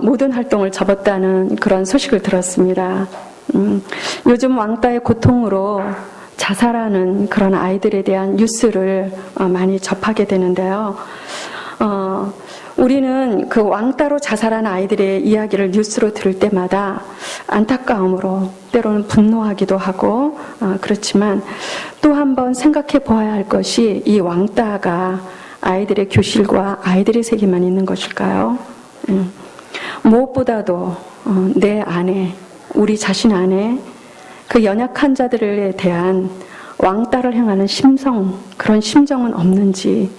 모든 활동을 접었다는 그런 소식을 들었습니다. 요즘 왕따의 고통으로 자살하는 그런 아이들에 대한 뉴스를 많이 접하게 되는데요. 우리는 그 왕따로 자살한 아이들의 이야기를 뉴스로 들을 때마다 안타까움으로 때로는 분노하기도 하고 그렇지만 또 한 번 생각해 보아야 할 것이 이 왕따가 아이들의 교실과 아이들의 세계만 있는 것일까요? 무엇보다도 내 안에 우리 자신 안에 그 연약한 자들에 대한 왕따를 향하는 심성, 그런 심정은 없는지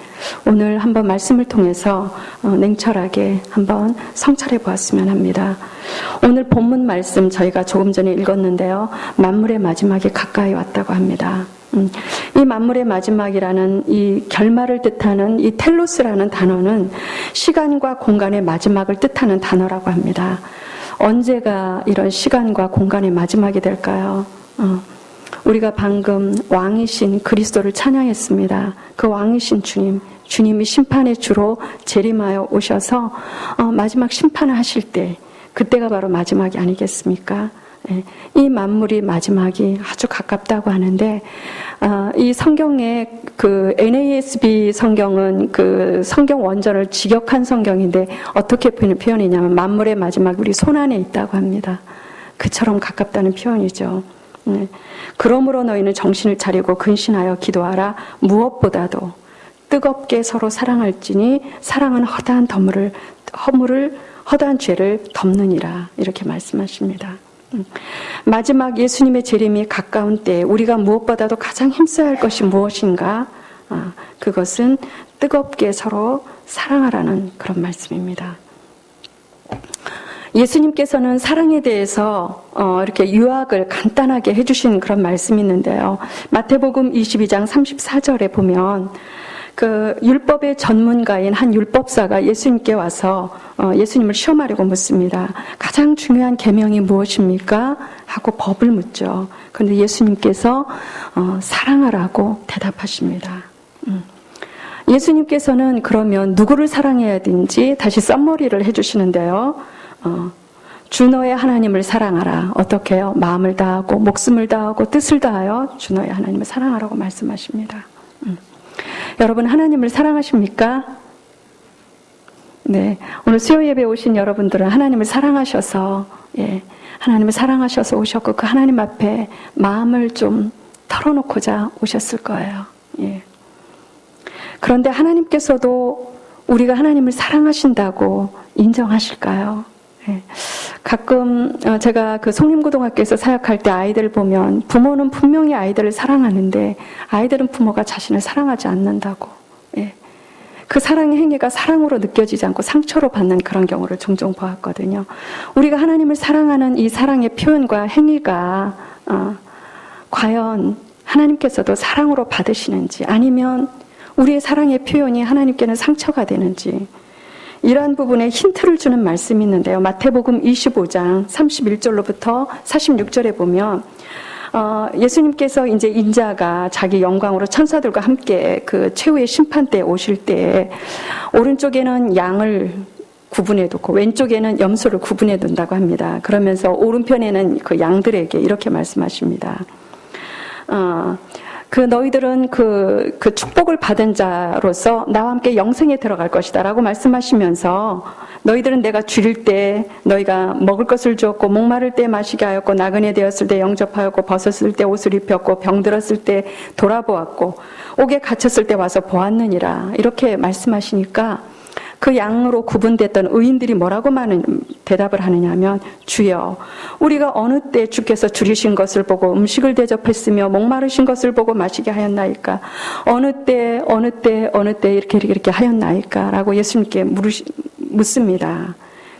오늘 한번 말씀을 통해서 냉철하게 한번 성찰해 보았으면 합니다. 오늘 본문 말씀 저희가 조금 전에 읽었는데요. 만물의 마지막이 가까이 왔다고 합니다. 이 만물의 마지막이라는 이 결말을 뜻하는 이 텔로스라는 단어는 시간과 공간의 마지막을 뜻하는 단어라고 합니다. 언제가 이런 시간과 공간의 마지막이 될까요? 우리가 방금 왕이신 그리스도를 찬양했습니다. 그 왕이신 주님이 심판의 주로 재림하여 오셔서 마지막 심판을 하실 때 그때가 바로 마지막이 아니겠습니까? 이 만물이 마지막이 아주 가깝다고 하는데 이 성경의 그 NASB 성경은 그 성경 원전을 직역한 성경인데 어떻게 표현이냐면 만물의 마지막이 우리 손안에 있다고 합니다. 그처럼 가깝다는 표현이죠. 그러므로 너희는 정신을 차리고 근신하여 기도하라. 무엇보다도 뜨겁게 서로 사랑할지니 사랑은 허다한 허다한 죄를 덮느니라. 이렇게 말씀하십니다. 마지막 예수님의 재림이 가까운 때에 우리가 무엇보다도 가장 힘써야 할 것이 무엇인가? 그것은 뜨겁게 서로 사랑하라는 그런 말씀입니다. 예수님께서는 사랑에 대해서 이렇게 요약을 간단하게 해주신 그런 말씀이 있는데요. 마태복음 22장 34절에 보면 그 율법의 전문가인 한 율법사가 예수님께 와서 예수님을 시험하려고 묻습니다. 가장 중요한 계명이 무엇입니까? 하고 법을 묻죠. 그런데 예수님께서 사랑하라고 대답하십니다. 예수님께서는 그러면 누구를 사랑해야 되는지 다시 썸머리를 해주시는데요. 주 너의 하나님을 사랑하라. 어떻게 해요? 마음을 다하고 목숨을 다하고 뜻을 다하여 주 너의 하나님을 사랑하라고 말씀하십니다. 여러분 하나님을 사랑하십니까? 네, 오늘 수요 예배 오신 여러분들은 하나님을 사랑하셔서 하나님을 사랑하셔서 오셨고 그 하나님 앞에 마음을 좀 털어놓고자 오셨을 거예요. 그런데 하나님께서도 우리가 하나님을 사랑하신다고 인정하실까요? 가끔 제가 그 송림고등학교에서 사역할 때 아이들을 보면 부모는 분명히 아이들을 사랑하는데 아이들은 부모가 자신을 사랑하지 않는다고. 그 사랑의 행위가 사랑으로 느껴지지 않고 상처로 받는 그런 경우를 종종 보았거든요. 우리가 하나님을 사랑하는 이 사랑의 표현과 행위가 과연 하나님께서도 사랑으로 받으시는지 아니면 우리의 사랑의 표현이 하나님께는 상처가 되는지 이러한 부분에 힌트를 주는 말씀이 있는데요. 마태복음 25장 31절로부터 46절에 보면 예수님께서 이제 인자가 자기 영광으로 천사들과 함께 그 최후의 심판 때 오실 때 오른쪽에는 양을 구분해 두고 왼쪽에는 염소를 구분해 둔다고 합니다. 그러면서 오른편에는 그 양들에게 이렇게 말씀하십니다. 그 너희들은 그 축복을 받은 자로서 나와 함께 영생에 들어갈 것이다 라고 말씀하시면서 너희들은 내가 줄일 때 너희가 먹을 것을 주었고 목마를 때 마시게 하였고 나그네 되었을 때 영접하였고 벗었을 때 옷을 입혔고 병들었을 때 돌아보았고 옥에 갇혔을 때 와서 보았느니라 이렇게 말씀하시니까 그 양으로 구분됐던 의인들이 뭐라고 대답을 하느냐 하면 주여 우리가 어느 때 주께서 줄이신 것을 보고 음식을 대접했으며 목마르신 것을 보고 마시게 하였나이까 어느 때 이렇게 하였나이까 라고 예수님께 묻습니다.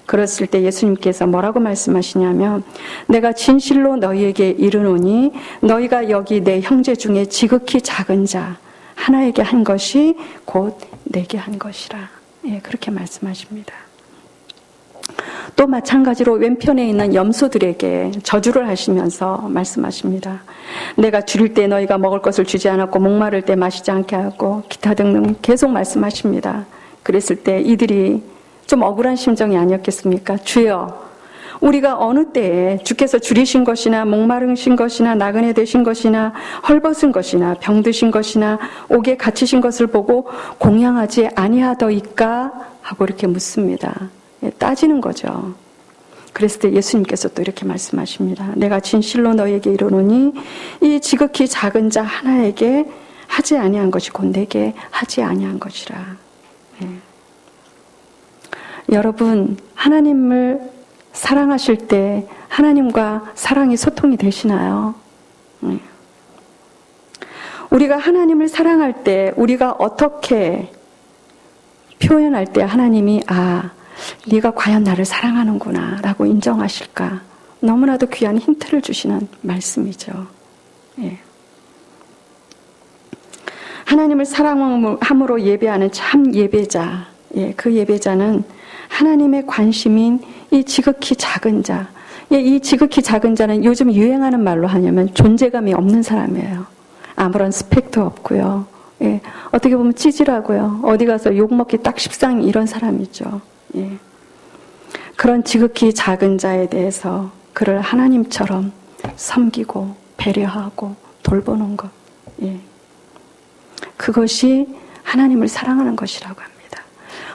그랬을 때 예수님께서 뭐라고 말씀하시냐면 내가 진실로 너희에게 이르노니 너희가 여기 내 형제 중에 지극히 작은 자 하나에게 한 것이 곧 내게 한 것이라. 그렇게 말씀하십니다. 또 마찬가지로 왼편에 있는 염소들에게 저주를 하시면서 말씀하십니다. 내가 줄일 때 너희가 먹을 것을 주지 않았고 목마를 때 마시지 않게 하고 기타 등등 계속 말씀하십니다. 그랬을 때 이들이 좀 억울한 심정이 아니었겠습니까? 주여, 우리가 어느 때에 주께서 줄이신 것이나 목마르신 것이나 나그네 되신 것이나 헐벗은 것이나 병드신 것이나 옥에 갇히신 것을 보고 공양하지 아니하더이까 하고 이렇게 묻습니다. 따지는 거죠. 그랬을 때 예수님께서 또 이렇게 말씀하십니다. 내가 진실로 너에게 이르노니 이 지극히 작은 자 하나에게 하지 아니한 것이 곧 내게 하지 아니한 것이라. 네. 여러분, 하나님을 사랑하실 때 하나님과 사랑이 소통이 되시나요? 네. 우리가 하나님을 사랑할 때 우리가 어떻게 표현할 때 하나님이 네가 과연 나를 사랑하는구나 라고 인정하실까? 너무나도 귀한 힌트를 주시는 말씀이죠. 예. 하나님을 사랑함으로 예배하는 참 예배자, 그 예배자는 하나님의 관심인 이 지극히 작은 자, 이 지극히 작은 자는 요즘 유행하는 말로 하냐면 존재감이 없는 사람이에요. 아무런 스펙도 없고요. 어떻게 보면 찌질하고요. 어디 가서 욕먹기 딱 십상 이런 사람이죠. 그런 지극히 작은 자에 대해서 그를 하나님처럼 섬기고 배려하고 돌보는 것, 그것이 하나님을 사랑하는 것이라고 합니다.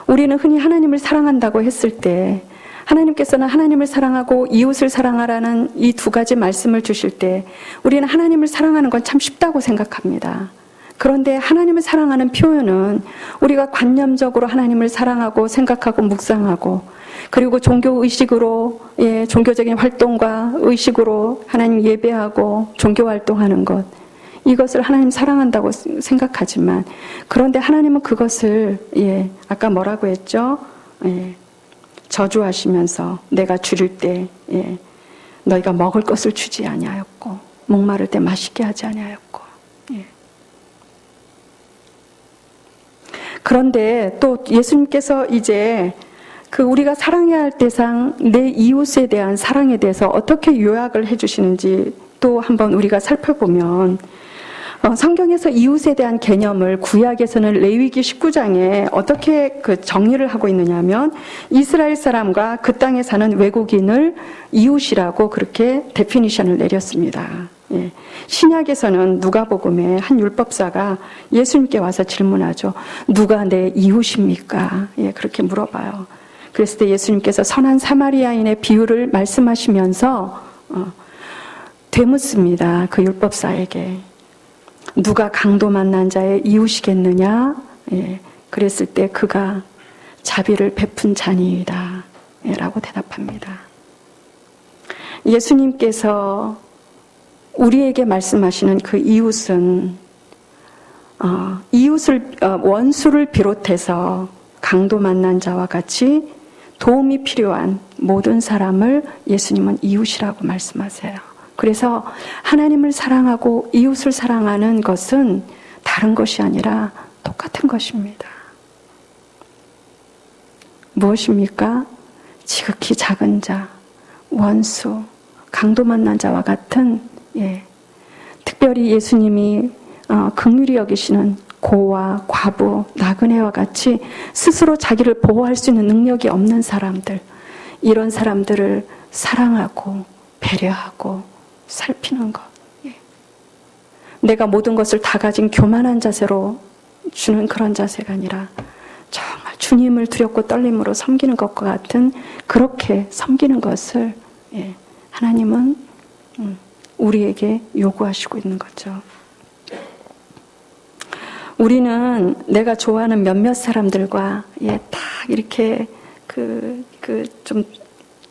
우리는 흔히 하나님을 사랑한다고 했을 때 하나님께서는 하나님을 사랑하고 이웃을 사랑하라는 이 두 가지 말씀을 주실 때 우리는 하나님을 사랑하는 건 참 쉽다고 생각합니다. 그런데 하나님을 사랑하는 표현은 우리가 관념적으로 하나님을 사랑하고 생각하고 묵상하고 그리고 종교의식으로 종교적인 활동과 의식으로 하나님 예배하고 종교활동하는 것, 이것을 하나님 사랑한다고 생각하지만 그런데 하나님은 그것을 아까 뭐라고 했죠? 저주하시면서 내가 줄일 때 너희가 먹을 것을 주지 아니하였고 목마를 때 마시게 하지 아니하였고. 그런데 또 예수님께서 이제 우리가 사랑해야 할 대상 내 이웃에 대한 사랑에 대해서 어떻게 요약을 해주시는지 또 한번 우리가 살펴보면 성경에서 이웃에 대한 개념을 구약에서는 레위기 19장에 어떻게 정의를 하고 있느냐면 이스라엘 사람과 그 땅에 사는 외국인을 이웃이라고 그렇게 데피니션을 내렸습니다. 신약에서는 누가복음에 한 율법사가 예수님께 와서 질문하죠. 누가 내 이웃입니까? 그렇게 물어봐요. 그랬을 때 예수님께서 선한 사마리아인의 비유를 말씀하시면서 되묻습니다. 그 율법사에게. 누가 강도 만난 자의 이웃이겠느냐? 그랬을 때 그가 자비를 베푼 자니이다 라고 대답합니다. 예수님께서 우리에게 말씀하시는 그 이웃은 원수를 비롯해서 강도 만난 자와 같이 도움이 필요한 모든 사람을 예수님은 이웃이라고 말씀하세요. 그래서 하나님을 사랑하고 이웃을 사랑하는 것은 다른 것이 아니라 똑같은 것입니다. 무엇입니까? 지극히 작은 자, 원수, 강도 만난 자와 같은 특별히 예수님이 긍휼히 여기시는 고와 과부, 나그네와 같이 스스로 자기를 보호할 수 있는 능력이 없는 사람들, 이런 사람들을 사랑하고 배려하고 살피는 것. 내가 모든 것을 다 가진 교만한 자세로 주는 그런 자세가 아니라 정말 주님을 두렵고 떨림으로 섬기는 것과 같은 그렇게 섬기는 것을 하나님은 우리에게 요구하시고 있는 거죠. 우리는 내가 좋아하는 몇몇 사람들과 딱 이렇게 좀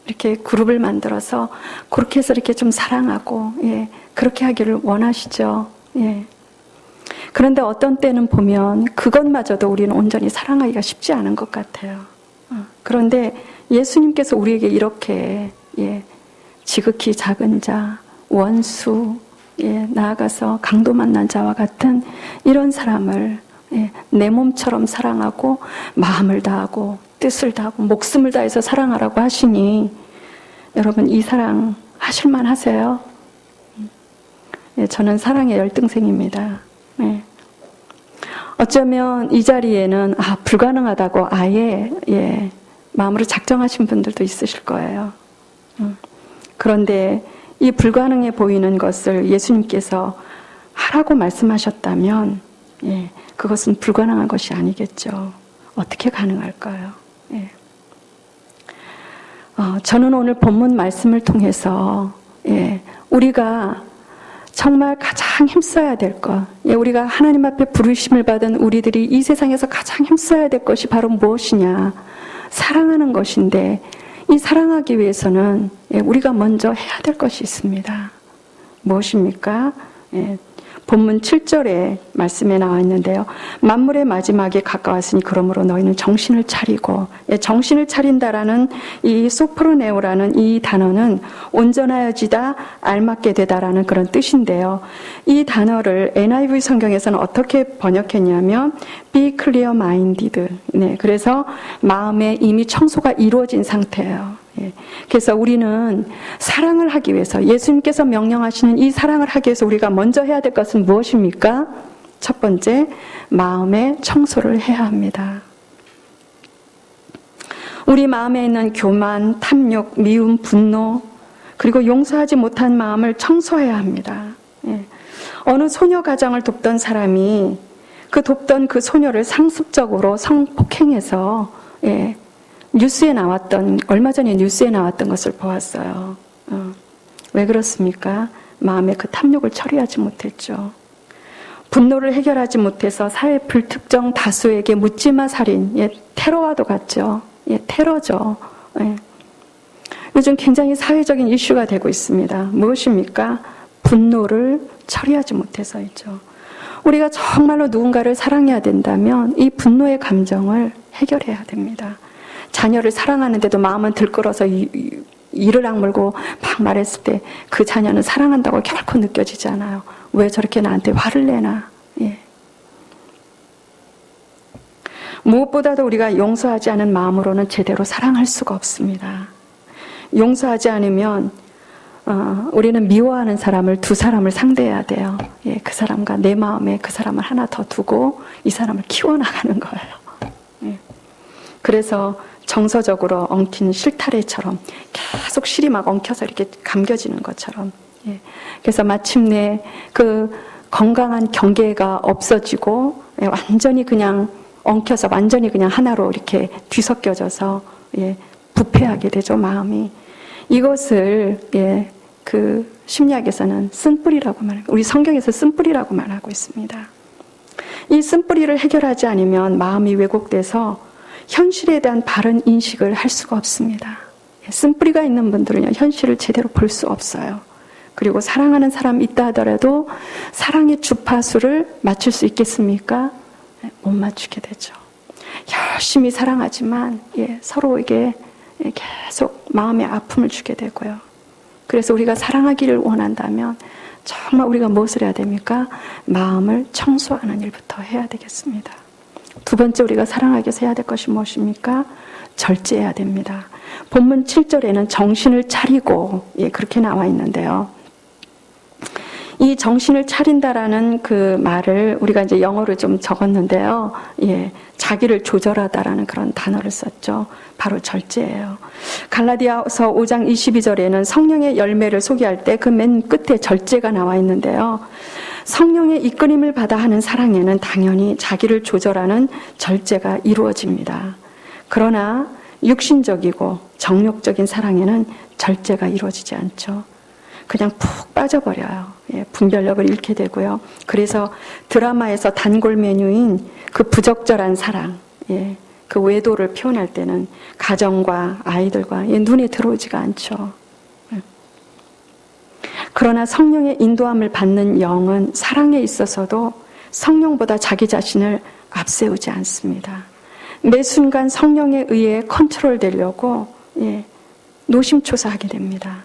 이렇게 그룹을 만들어서 그렇게 해서 이렇게 좀 사랑하고 그렇게 하기를 원하시죠. 그런데 어떤 때는 보면 그것마저도 우리는 온전히 사랑하기가 쉽지 않은 것 같아요. 그런데 예수님께서 우리에게 이렇게 지극히 작은 자, 원수, 나아가서 강도 만난 자와 같은 이런 사람을 내 몸처럼 사랑하고 마음을 다하고 뜻을 다하고 목숨을 다해서 사랑하라고 하시니 여러분 이 사랑 하실만 하세요? 저는 사랑의 열등생입니다. 어쩌면 이 자리에는 불가능하다고 아예 마음으로 작정하신 분들도 있으실 거예요. 그런데 이 불가능해 보이는 것을 예수님께서 하라고 말씀하셨다면 그것은 불가능한 것이 아니겠죠. 어떻게 가능할까요? 저는 오늘 본문 말씀을 통해서 우리가 정말 가장 힘써야 될 것, 우리가 하나님 앞에 부르심을 받은 우리들이 이 세상에서 가장 힘써야 될 것이 바로 무엇이냐? 사랑하는 것인데, 이 사랑하기 위해서는 우리가 먼저 해야 될 것이 있습니다. 무엇입니까? 본문 7절에 말씀에 나와 있는데요. 만물의 마지막에 가까웠으니 그러므로 너희는 정신을 차리고, 정신을 차린다라는 이 소프로네오라는 이 단어는 온전하여지다, 알맞게 되다라는 그런 뜻인데요. 이 단어를 NIV 성경에서는 어떻게 번역했냐면 be clear minded. 그래서 마음에 이미 청소가 이루어진 상태예요. 그래서 우리는 사랑을 하기 위해서, 예수님께서 명령하시는 이 사랑을 하기 위해서 우리가 먼저 해야 될 것은 무엇입니까? 첫 번째, 마음의 청소를 해야 합니다. 우리 마음에 있는 교만, 탐욕, 미움, 분노, 그리고 용서하지 못한 마음을 청소해야 합니다. 어느 소녀 가정을 돕던 사람이 돕던 그 소녀를 상습적으로 성폭행해서 얼마 전에 뉴스에 나왔던 것을 보았어요. 왜 그렇습니까? 마음에 그 탐욕을 처리하지 못했죠. 분노를 해결하지 못해서 사회 불특정 다수에게 묻지마 살인, 테러와도 같죠. 테러죠. 요즘 굉장히 사회적인 이슈가 되고 있습니다. 무엇입니까? 분노를 처리하지 못해서이죠. 우리가 정말로 누군가를 사랑해야 된다면 이 분노의 감정을 해결해야 됩니다. 자녀를 사랑하는데도 마음은 들끓어서 이를 악물고 막 말했을 때 그 자녀는 사랑한다고 결코 느껴지지 않아요. 왜 저렇게 나한테 화를 내나? 무엇보다도 우리가 용서하지 않은 마음으로는 제대로 사랑할 수가 없습니다. 용서하지 않으면 우리는 미워하는 사람을 두 사람을 상대해야 돼요. 그 사람과 내 마음에 그 사람을 하나 더 두고 이 사람을 키워나가는 거예요. 그래서 정서적으로 엉킨 실타래처럼 계속 실이 막 엉켜서 이렇게 감겨지는 것처럼. 그래서 마침내 그 건강한 경계가 없어지고 완전히 그냥 엉켜서 완전히 그냥 하나로 이렇게 뒤섞여져서 부패하게 되죠, 마음이. 이것을 그 심리학에서는 쓴뿌리라고 말합니다. 우리 성경에서 쓴뿌리라고 말하고 있습니다. 이 쓴뿌리를 해결하지 않으면 마음이 왜곡돼서 현실에 대한 바른 인식을 할 수가 없습니다. 쓴뿌리가 있는 분들은요, 현실을 제대로 볼 수 없어요. 그리고 사랑하는 사람이 있다 하더라도 사랑의 주파수를 맞출 수 있겠습니까? 못 맞추게 되죠. 열심히 사랑하지만 서로에게 계속 마음의 아픔을 주게 되고요. 그래서 우리가 사랑하기를 원한다면 정말 우리가 무엇을 해야 됩니까? 마음을 청소하는 일부터 해야 되겠습니다. 두 번째, 우리가 사랑하기 위해서 해야 될 것이 무엇입니까? 절제해야 됩니다. 본문 7절에는 정신을 차리고 그렇게 나와 있는데요. 이 정신을 차린다라는 그 말을 우리가 이제 영어로 좀 적었는데요. 자기를 조절하다라는 그런 단어를 썼죠. 바로 절제예요. 갈라디아서 5장 22절에는 성령의 열매를 소개할 때 그 맨 끝에 절제가 나와 있는데요. 성령의 이끌림을 받아 하는 사랑에는 당연히 자기를 조절하는 절제가 이루어집니다. 그러나 육신적이고 정욕적인 사랑에는 절제가 이루어지지 않죠. 그냥 푹 빠져버려요. 분별력을 잃게 되고요. 그래서 드라마에서 단골 메뉴인 그 부적절한 사랑, 그 외도를 표현할 때는 가정과 아이들과 눈에 들어오지가 않죠. 그러나 성령의 인도함을 받는 영은 사랑에 있어서도 성령보다 자기 자신을 앞세우지 않습니다. 매 순간 성령에 의해 컨트롤되려고 노심초사하게 됩니다.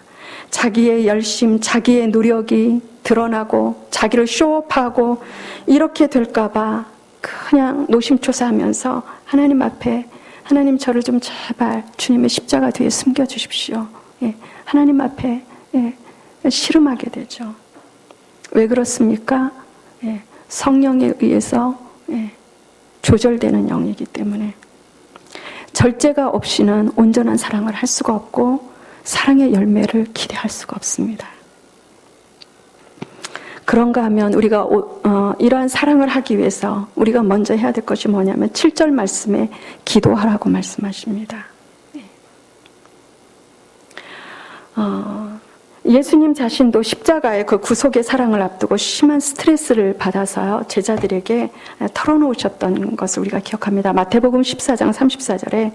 자기의 열심, 자기의 노력이 드러나고 자기를 쇼업하고 이렇게 될까봐 그냥 노심초사하면서 하나님 앞에, 하나님 저를 좀 제발 주님의 십자가 뒤에 숨겨주십시오. 하나님 앞에 씨름하게 되죠. 왜 그렇습니까? 성령에 의해서 조절되는 영이기 때문에. 절제가 없이는 온전한 사랑을 할 수가 없고 사랑의 열매를 기대할 수가 없습니다. 그런가 하면 우리가 이러한 사랑을 하기 위해서 우리가 먼저 해야 될 것이 뭐냐면 7절 말씀에 기도하라고 말씀하십니다. 예수님 자신도 십자가의 그 구속의 사랑을 앞두고 심한 스트레스를 받아서요, 제자들에게 털어놓으셨던 것을 우리가 기억합니다. 마태복음 14장 34절에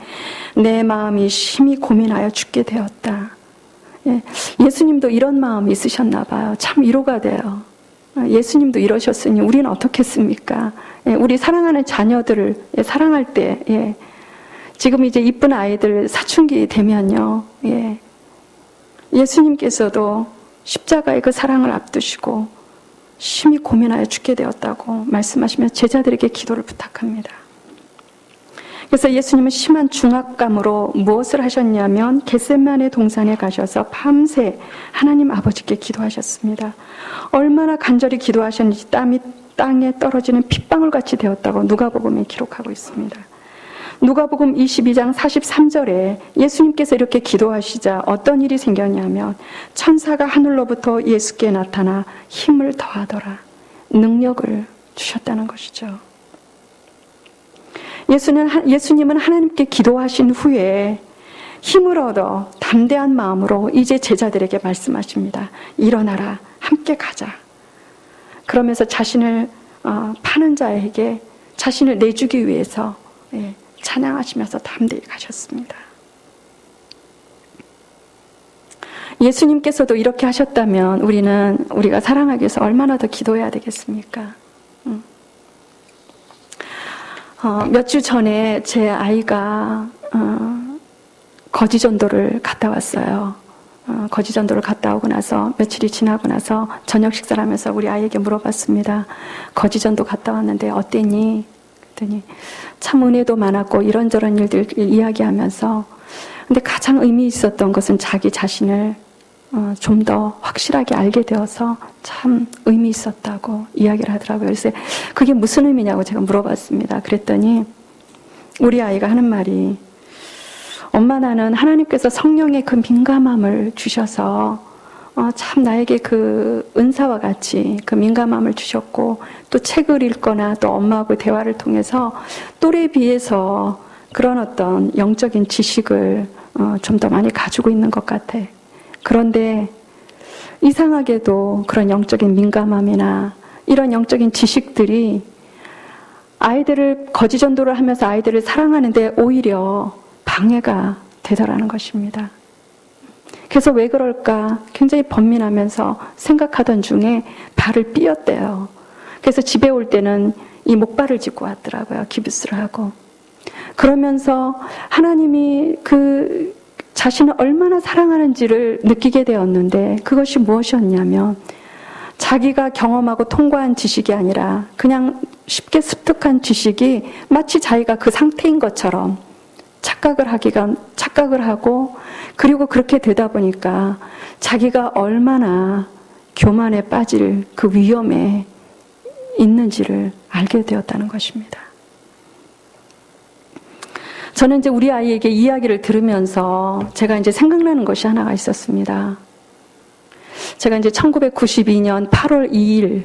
내 마음이 심히 고민하여 죽게 되었다. 예수님도 이런 마음이 있으셨나 봐요. 참 위로가 돼요. 예수님도 이러셨으니 우리는 어떻겠습니까? 우리 사랑하는 자녀들을 사랑할 때, 지금 이제 이쁜 아이들 사춘기 되면요, 예수님께서도 십자가의 그 사랑을 앞두시고 심히 고민하여 죽게 되었다고 말씀하시며 제자들에게 기도를 부탁합니다. 그래서 예수님은 심한 중압감으로 무엇을 하셨냐면 겟세마네 동산에 가셔서 밤새 하나님 아버지께 기도하셨습니다. 얼마나 간절히 기도하셨는지 땀이 땅에 떨어지는 핏방울같이 되었다고 누가복음에 기록하고 있습니다. 누가복음 22장 43절에 예수님께서 이렇게 기도하시자 어떤 일이 생겼냐면 천사가 하늘로부터 예수께 나타나 힘을 더하더라. 능력을 주셨다는 것이죠. 예수님은 하나님께 기도하신 후에 힘을 얻어 담대한 마음으로 이제 제자들에게 말씀하십니다. 일어나라, 함께 가자. 그러면서 자신을 파는 자에게 자신을 내주기 위해서 찬양하시면서 담대히 가셨습니다. 예수님께서도 이렇게 하셨다면 우리가 사랑하기 위해서 얼마나 더 기도해야 되겠습니까? 몇 주 전에 제 아이가 거지전도를 갔다 왔어요. 거지전도를 갔다 오고 나서 며칠이 지나고 나서 저녁 식사를 하면서 우리 아이에게 물어봤습니다. 거지전도 갔다 왔는데 어땠니? 그랬더니 참 은혜도 많았고 이런저런 일들 이야기하면서 근데 가장 의미 있었던 것은 자기 자신을 좀 더 확실하게 알게 되어서 참 의미 있었다고 이야기를 하더라고요. 그래서 그게 무슨 의미냐고 제가 물어봤습니다. 그랬더니 우리 아이가 하는 말이 엄마 나는 하나님께서 성령의 그 민감함을 주셔서 참 나에게 그 은사와 같이 그 민감함을 주셨고 또 책을 읽거나 또 엄마하고 대화를 통해서 또래에 비해서 그런 어떤 영적인 지식을 좀 더 많이 가지고 있는 것 같아. 그런데 이상하게도 그런 영적인 민감함이나 이런 영적인 지식들이 아이들을 거지전도를 하면서 아이들을 사랑하는데 오히려 방해가 되더라는 것입니다. 그래서 왜 그럴까 굉장히 번민하면서 생각하던 중에 발을 삐었대요. 그래서 집에 올 때는 이 목발을 짚고 왔더라고요. 기부스를 하고. 그러면서 하나님이 그 자신을 얼마나 사랑하는지를 느끼게 되었는데 그것이 무엇이었냐면 자기가 경험하고 통과한 지식이 아니라 그냥 쉽게 습득한 지식이 마치 자기가 그 상태인 것처럼 착각을 하고 그리고 그렇게 되다 보니까 자기가 얼마나 교만에 빠질 그 위험에 있는지를 알게 되었다는 것입니다. 저는 이제 우리 아이에게 이야기를 들으면서 제가 이제 생각나는 것이 하나가 있었습니다. 제가 이제 1992년 8월 2일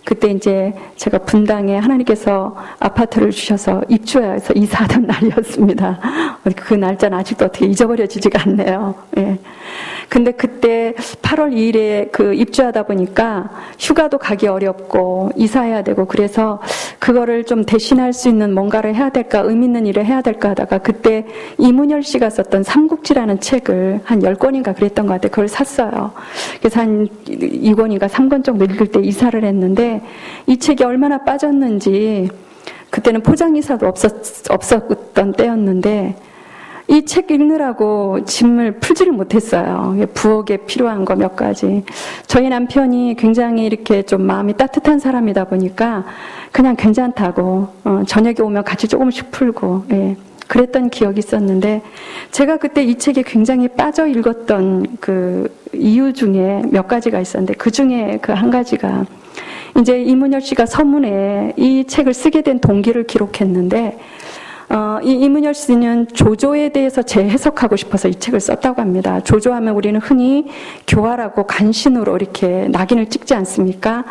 그때 이제 제가 분당에 하나님께서 아파트를 주셔서 입주해서 이사하던 날이었습니다. 그 날짜는 아직도 어떻게 잊어버려지지가 않네요. 예. 근데 그때 8월 2일에 그 입주하다 보니까 휴가도 가기 어렵고 이사해야 되고 그래서 그거를 좀 대신할 수 있는 뭔가를 해야 될까, 의미 있는 일을 해야 될까 하다가 그때 이문열 씨가 썼던 삼국지라는 책을 한 10권인가 그랬던 것 같아요. 그걸 샀어요. 그래서 한 2권인가 3권 정도 읽을 때 이사를 했는데 이 책이 얼마나 빠졌는지 그때는 포장이사도 없었던 때였는데 이 책 읽느라고 짐을 풀지를 못했어요. 부엌에 필요한 거 몇 가지. 저희 남편이 굉장히 이렇게 좀 마음이 따뜻한 사람이다 보니까 그냥 괜찮다고 저녁에 오면 같이 조금씩 풀고 그랬던 기억이 있었는데 제가 그때 이 책에 굉장히 빠져 읽었던 그 이유 중에 몇 가지가 있었는데 그 중에 그 한 가지가 이제 이문열 씨가 서문에 이 책을 쓰게 된 동기를 기록했는데 이 이문열 씨는 조조에 대해서 재해석하고 싶어서 이 책을 썼다고 합니다. 조조하면 우리는 흔히 교활하고 간신으로 이렇게 낙인을 찍지 않습니까?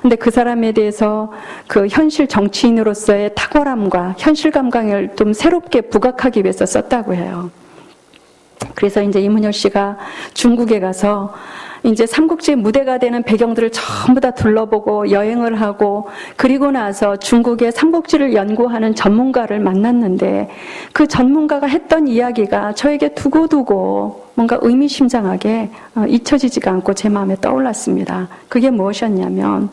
근데 그 사람에 대해서 그 현실 정치인으로서의 탁월함과 현실 감각을 좀 새롭게 부각하기 위해서 썼다고 해요. 그래서 이제 이문열 씨가 중국에 가서 이제 삼국지 무대가 되는 배경들을 전부 다 둘러보고 여행을 하고 그리고 나서 중국의 삼국지를 연구하는 전문가를 만났는데 그 전문가가 했던 이야기가 저에게 두고두고 뭔가 의미심장하게 잊혀지지가 않고 제 마음에 떠올랐습니다. 그게 무엇이었냐면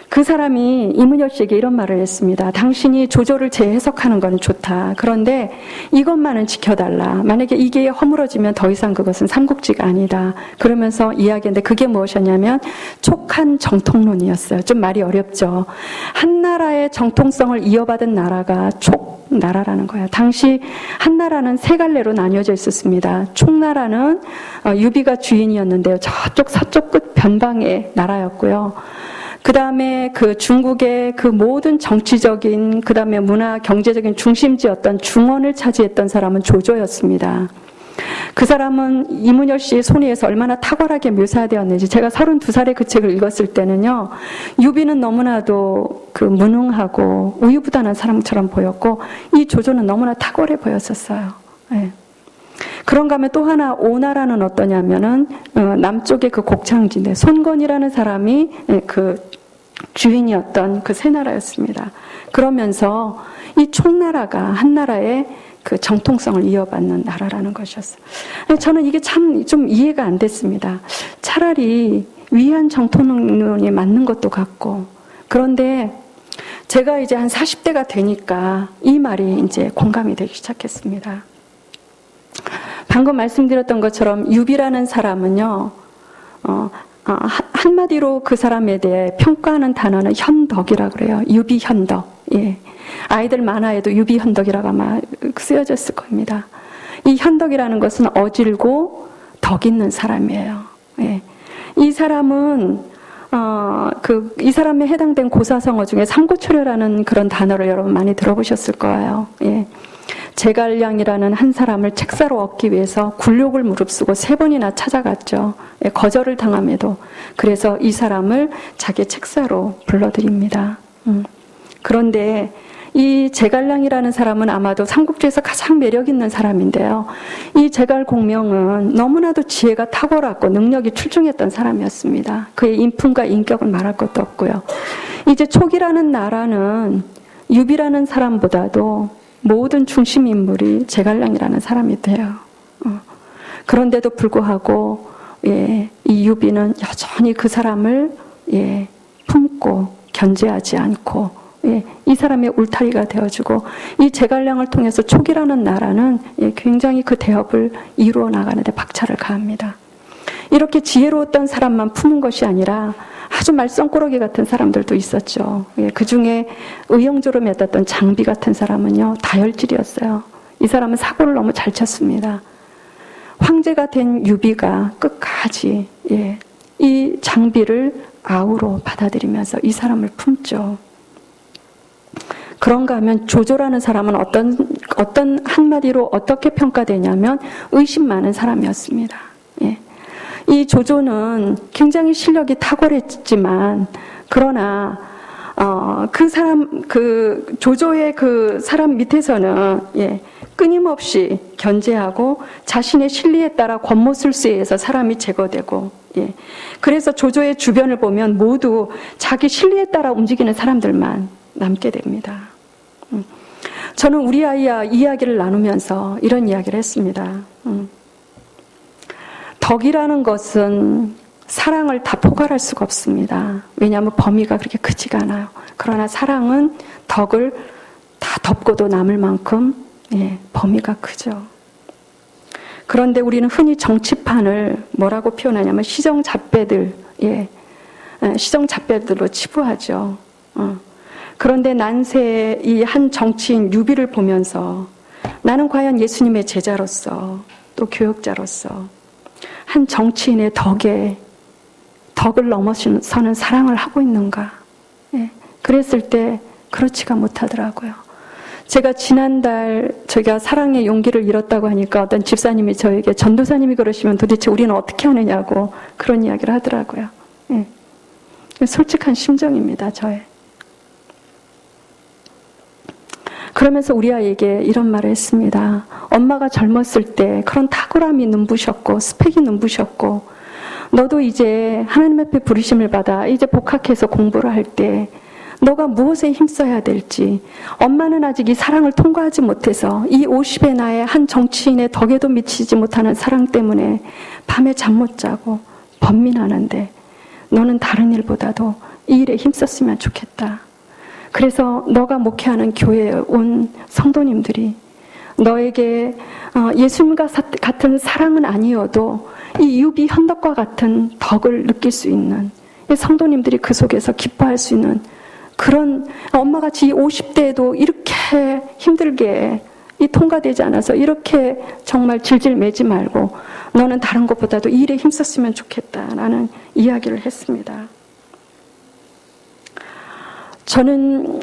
그 사람이 이문열 씨에게 이런 말을 했습니다. 당신이 조조를 재해석하는 건 좋다. 그런데 이것만은 지켜달라. 만약에 이게 허물어지면 더 이상 그것은 삼국지가 아니다. 그러면서 이야기했는데 그게 무엇이었냐면 촉한 정통론이었어요. 좀 말이 어렵죠. 한 나라의 정통성을 이어받은 나라가 촉나라라는 거야. 당시 한 나라는 세 갈래로 나뉘어져 있었습니다. 촉나라는 유비가 주인이었는데요. 저쪽 서쪽 끝 변방의 나라였고요. 그 다음에 그 중국의 그 모든 정치적인, 그 다음에 문화, 경제적인 중심지였던 중원을 차지했던 사람은 조조였습니다. 그 사람은 이문열 씨의 손에서 얼마나 탁월하게 묘사되었는지 제가 32살에 그 책을 읽었을 때는요, 유비는 너무나도 그 무능하고 우유부단한 사람처럼 보였고, 이 조조는 너무나 탁월해 보였었어요. 네. 그런가 하면 또 하나 오나라는 어떠냐면은 남쪽의 그 곡창지대 손건이라는 사람이 그 주인이었던 그 세 나라였습니다. 그러면서 이 촉나라가 한 나라의 그 정통성을 이어받는 나라라는 것이었어요. 저는 이게 참 좀 이해가 안 됐습니다. 차라리 위안 정통론이 맞는 것도 같고, 그런데 제가 이제 한 40대가 되니까 이 말이 이제 공감이 되기 시작했습니다. 방금 말씀드렸던 것처럼 유비라는 사람은요, 한마디로 그 사람에 대해 평가하는 단어는 현덕이라고 그래요. 유비현덕. 예. 아이들 만화에도 유비현덕이라고 아마 쓰여졌을 겁니다. 이 현덕이라는 것은 어질고 덕 있는 사람이에요. 예. 이 사람은 이 사람에 해당된 고사성어 중에 삼고초려라는 그런 단어를 여러분 많이 들어보셨을 거예요. 예. 제갈량이라는 한 사람을 책사로 얻기 위해서 굴욕을 무릅쓰고 3번이나 찾아갔죠. 예, 거절을 당함에도. 그래서 이 사람을 자기 책사로 불러드립니다. 그런데 이 제갈량이라는 사람은 아마도 삼국지에서 가장 매력 있는 사람인데요. 이 제갈공명은 너무나도 지혜가 탁월하고 능력이 출중했던 사람이었습니다. 그의 인품과 인격은 말할 것도 없고요. 이제 촉이라는 나라는 유비라는 사람보다도 모든 중심 인물이 제갈량이라는 사람이 돼요. 그런데도 불구하고 예, 이 유비는 여전히 그 사람을 예, 품고 견제하지 않고 예, 이 사람의 울타리가 되어주고 이 제갈량을 통해서 촉이라는 나라는 예, 굉장히 그 대업을 이루어 나가는데 박차를 가합니다. 이렇게 지혜로웠던 사람만 품은 것이 아니라 아주 말썽꾸러기 같은 사람들도 있었죠. 예, 그 중에 의형조로 맺었던 장비 같은 사람은요, 다혈질이었어요. 이 사람은 사고를 너무 잘 쳤습니다. 황제가 된 유비가 끝까지 예, 이 장비를 아우로 받아들이면서 이 사람을 품죠. 그런가 하면 조조라는 사람은 어떤 한마디로 어떻게 평가되냐면 의심 많은 사람이었습니다. 예. 이 조조는 굉장히 실력이 탁월했지만 그러나 그 조조의 그 사람 밑에서는 예, 끊임없이 견제하고 자신의 실리에 따라 권모술수에 의해서 사람이 제거되고 예, 그래서 조조의 주변을 보면 모두 자기 실리에 따라 움직이는 사람들만 남게 됩니다. 저는 우리 아이와 이야기를 나누면서 이런 이야기를 했습니다. 덕이라는 것은 사랑을 다 포괄할 수가 없습니다. 왜냐하면 범위가 그렇게 크지가 않아요. 그러나 사랑은 덕을 다 덮고도 남을 만큼 예, 범위가 크죠. 그런데 우리는 흔히 정치판을 뭐라고 표현하냐면 시정잡배들, 예, 시정잡배들로 치부하죠. 그런데 난세의 이 한 정치인 유비를 보면서 나는 과연 예수님의 제자로서 또 교역자로서 한 정치인의 덕을 넘어서는 사랑을 하고 있는가? 예, 그랬을 때 그렇지가 못하더라고요. 제가 지난달 저희가 사랑의 용기를 잃었다고 하니까 어떤 집사님이 저에게 전도사님이 그러시면 도대체 우리는 어떻게 하느냐고 그런 이야기를 하더라고요. 예. 솔직한 심정입니다, 저의. 그러면서 우리 아이에게 이런 말을 했습니다. 엄마가 젊었을 때 그런 탁월함이 눈부셨고 스펙이 눈부셨고 너도 이제 하나님 앞에 부르심을 받아 이제 복학해서 공부를 할 때 너가 무엇에 힘써야 될지 엄마는 아직 이 사랑을 통과하지 못해서 이 50의 나의 한 정치인의 덕에도 미치지 못하는 사랑 때문에 밤에 잠 못 자고 번민하는데 너는 다른 일보다도 이 일에 힘썼으면 좋겠다. 그래서 너가 목회하는 교회에 온 성도님들이 너에게 예수님과 같은 사랑은 아니어도 이 유비 현덕과 같은 덕을 느낄 수 있는 성도님들이 그 속에서 기뻐할 수 있는 그런 엄마같이 50대에도 이렇게 힘들게 이 통과되지 않아서 이렇게 정말 질질 매지 말고 너는 다른 것보다도 이 일에 힘썼으면 좋겠다라는 이야기를 했습니다. 저는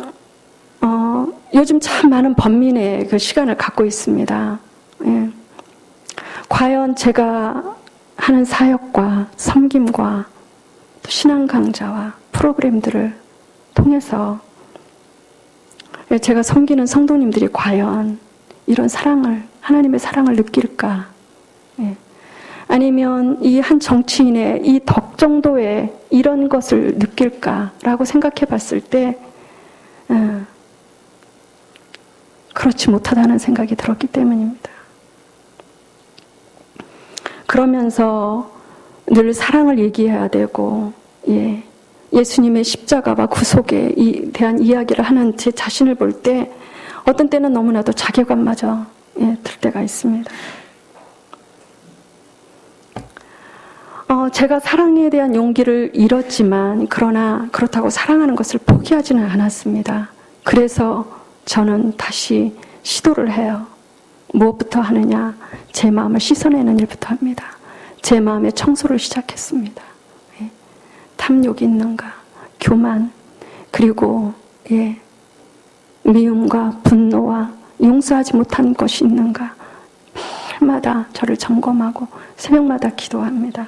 요즘 참 많은 번민의 그 시간을 갖고 있습니다. 예. 과연 제가 하는 사역과 섬김과 또 신앙 강좌와 프로그램들을 통해서 제가 섬기는 성도님들이 과연 이런 사랑을 하나님의 사랑을 느낄까? 예. 아니면 이 한 정치인의 이 덕 정도의 이런 것을 느낄까라고 생각해 봤을 때 그렇지 못하다는 생각이 들었기 때문입니다. 그러면서 늘 사랑을 얘기해야 되고 예수님의 십자가와 구속에 대한 이야기를 하는 제 자신을 볼 때 어떤 때는 너무나도 자괴감마저 들 때가 있습니다. 제가 사랑에 대한 용기를 잃었지만 그러나 그렇다고 사랑하는 것을 포기하지는 않았습니다. 그래서 저는 다시 시도를 해요. 무엇부터 하느냐? 제 마음을 씻어내는 일부터 합니다. 제 마음의 청소를 시작했습니다. 탐욕이 있는가? 교만, 그리고 미움과 분노와 용서하지 못한 것이 있는가? 매일마다 저를 점검하고 새벽마다 기도합니다.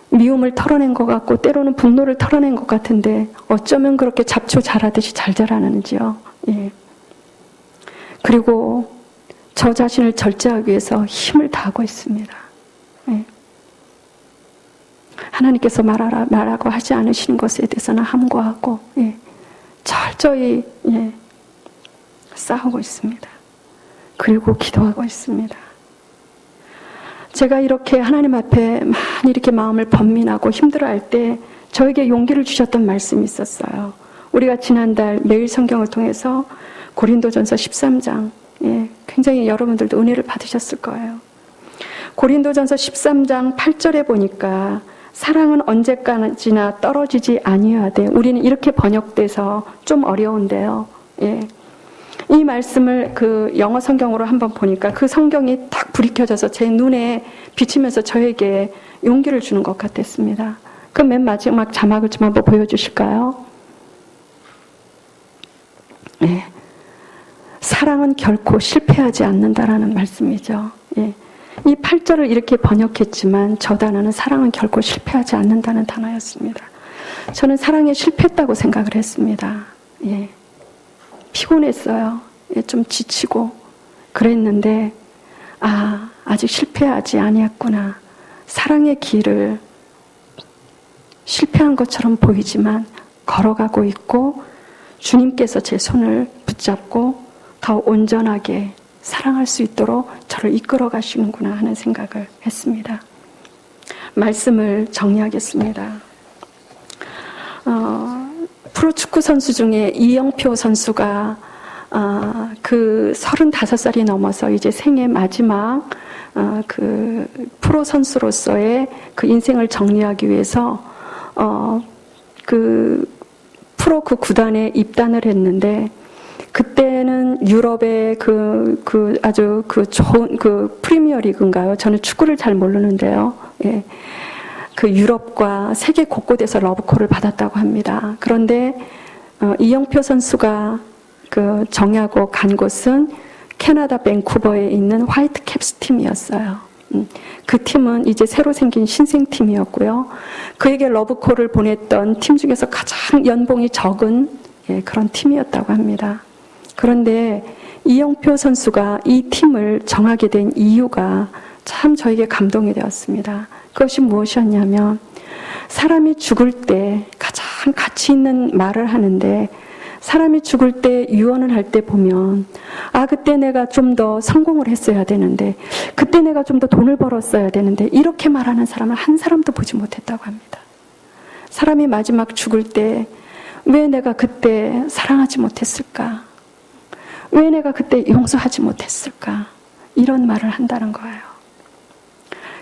미움을 털어낸 것 같고 때로는 분노를 털어낸 것 같은데 어쩌면 그렇게 잡초 자라듯이 잘 자라는지요. 그리고 저 자신을 절제하기 위해서 힘을 다하고 있습니다. 하나님께서 말하고 하지 않으시는 것에 대해서는 함구하고 철저히 싸우고 있습니다. 그리고 기도하고 있습니다. 제가 이렇게 하나님 앞에 많이 이렇게 마음을 번민하고 힘들어할 때 저에게 용기를 주셨던 말씀이 있었어요. 우리가 지난달 매일 성경을 통해서 고린도전서 13장 굉장히 여러분들도 은혜를 받으셨을 거예요. 고린도전서 13장 8절에 보니까 사랑은 언제까지나 떨어지지 아니하되 우리는 이렇게 번역돼서 좀 어려운데요. 이 말씀을 그 영어 성경으로 한번 보니까 그 성경이 딱 불이 켜져서 제 눈에 비치면서 저에게 용기를 주는 것 같았습니다. 그 맨 마지막 자막을 좀 한번 보여주실까요? 사랑은 결코 실패하지 않는다라는 말씀이죠. 이 8절을 이렇게 번역했지만 저 단어는 사랑은 결코 실패하지 않는다는 단어였습니다. 저는 사랑에 실패했다고 생각을 했습니다. 피곤했어요. 좀 지치고 그랬는데 아직 실패하지 아니었구나. 사랑의 길을 실패한 것처럼 보이지만 걸어가고 있고 주님께서 제 손을 붙잡고 더 온전하게 사랑할 수 있도록 저를 이끌어 가시는구나 하는 생각을 했습니다. 말씀을 정리하겠습니다. 프로축구 선수 중에 이영표 선수가 그 35살이 넘어서 이제 생애 마지막 그 프로 선수로서의 그 인생을 정리하기 위해서 그 프로 그 구단에 입단을 했는데 그때는 유럽의 아주 좋은 프리미어 리그인가요? 저는 축구를 잘 모르는데요. 그 유럽과 세계 곳곳에서 러브콜을 받았다고 합니다. 그런데 이영표 선수가 정하고 간 곳은 캐나다 밴쿠버에 있는 화이트캡스 팀이었어요. 그 팀은 이제 새로 생긴 신생팀이었고요. 그에게 러브콜을 보냈던 팀 중에서 가장 연봉이 적은 그런 팀이었다고 합니다. 그런데 이영표 선수가 이 팀을 정하게 된 이유가 참 저에게 감동이 되었습니다. 그것이 무엇이었냐면 사람이 죽을 때 가장 가치 있는 말을 하는데 사람이 죽을 때 유언을 할 때 보면 그때 내가 좀 더 성공을 했어야 되는데 그때 내가 좀 더 돈을 벌었어야 되는데 이렇게 말하는 사람을 한 사람도 보지 못했다고 합니다. 사람이 마지막 죽을 때 왜 내가 그때 사랑하지 못했을까? 왜 내가 그때 용서하지 못했을까? 이런 말을 한다는 거예요.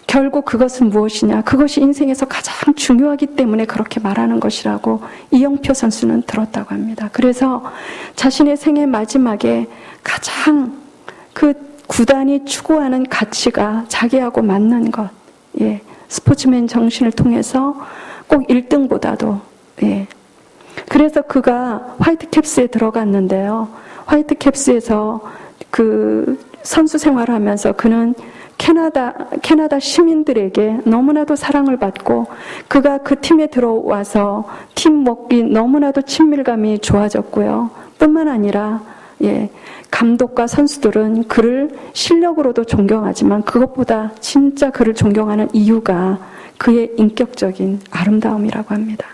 결국 그것은 무엇이냐? 그것이 인생에서 가장 중요하기 때문에 그렇게 말하는 것이라고 이영표 선수는 들었다고 합니다. 그래서 자신의 생애 마지막에 가장 그 구단이 추구하는 가치가 자기하고 맞는 것, 스포츠맨 정신을 통해서 꼭 1등보다도, 그래서 그가 화이트캡스에 들어갔는데요. 화이트캡스에서 그 선수 생활을 하면서 그는 캐나다 시민들에게 너무나도 사랑을 받고 그가 그 팀에 들어와서 팀워크가 너무나도 친밀감이 좋아졌고요. 뿐만 아니라 감독과 선수들은 그를 실력으로도 존경하지만 그것보다 진짜 그를 존경하는 이유가 그의 인격적인 아름다움이라고 합니다.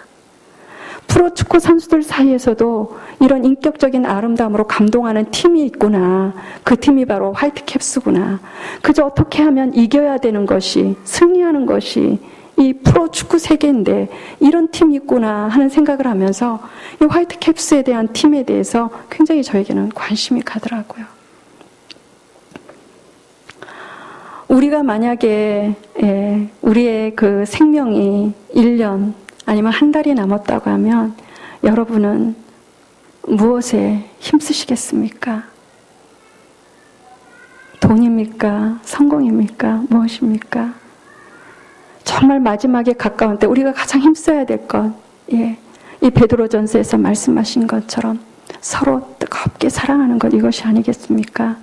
프로축구 선수들 사이에서도 이런 인격적인 아름다움으로 감동하는 팀이 있구나. 그 팀이 바로 화이트캡스구나. 그저 어떻게 하면 이겨야 되는 것이, 승리하는 것이 이 프로축구 세계인데 이런 팀이 있구나 하는 생각을 하면서 이 화이트캡스에 대한 팀에 대해서 굉장히 저에게는 관심이 가더라고요. 우리가 만약에 우리의 그 생명이 1년 아니면 한 달이 남았다고 하면 여러분은 무엇에 힘쓰시겠습니까? 돈입니까? 성공입니까? 무엇입니까? 정말 마지막에 가까운 때 우리가 가장 힘써야 될 것, 이 베드로전서에서 말씀하신 것처럼 서로 뜨겁게 사랑하는 것, 이것이 아니겠습니까?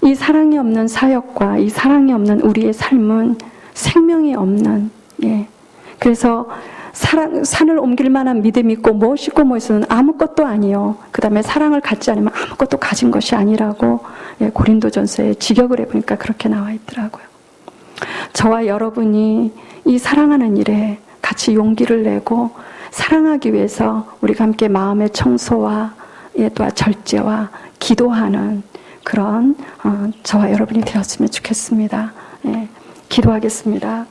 이 사랑이 없는 사역과 이 사랑이 없는 우리의 삶은 생명이 없는, 그래서 산을 옮길 만한 믿음이 있고 무엇이 있고 무엇은 아무것도 아니요. 그 다음에 사랑을 갖지 않으면 아무것도 가진 것이 아니라고 고린도전서에 직역을 해보니까 그렇게 나와 있더라고요. 저와 여러분이 이 사랑하는 일에 같이 용기를 내고 사랑하기 위해서 우리가 함께 마음의 청소와 또 절제와 기도하는 그런 저와 여러분이 되었으면 좋겠습니다. 기도하겠습니다.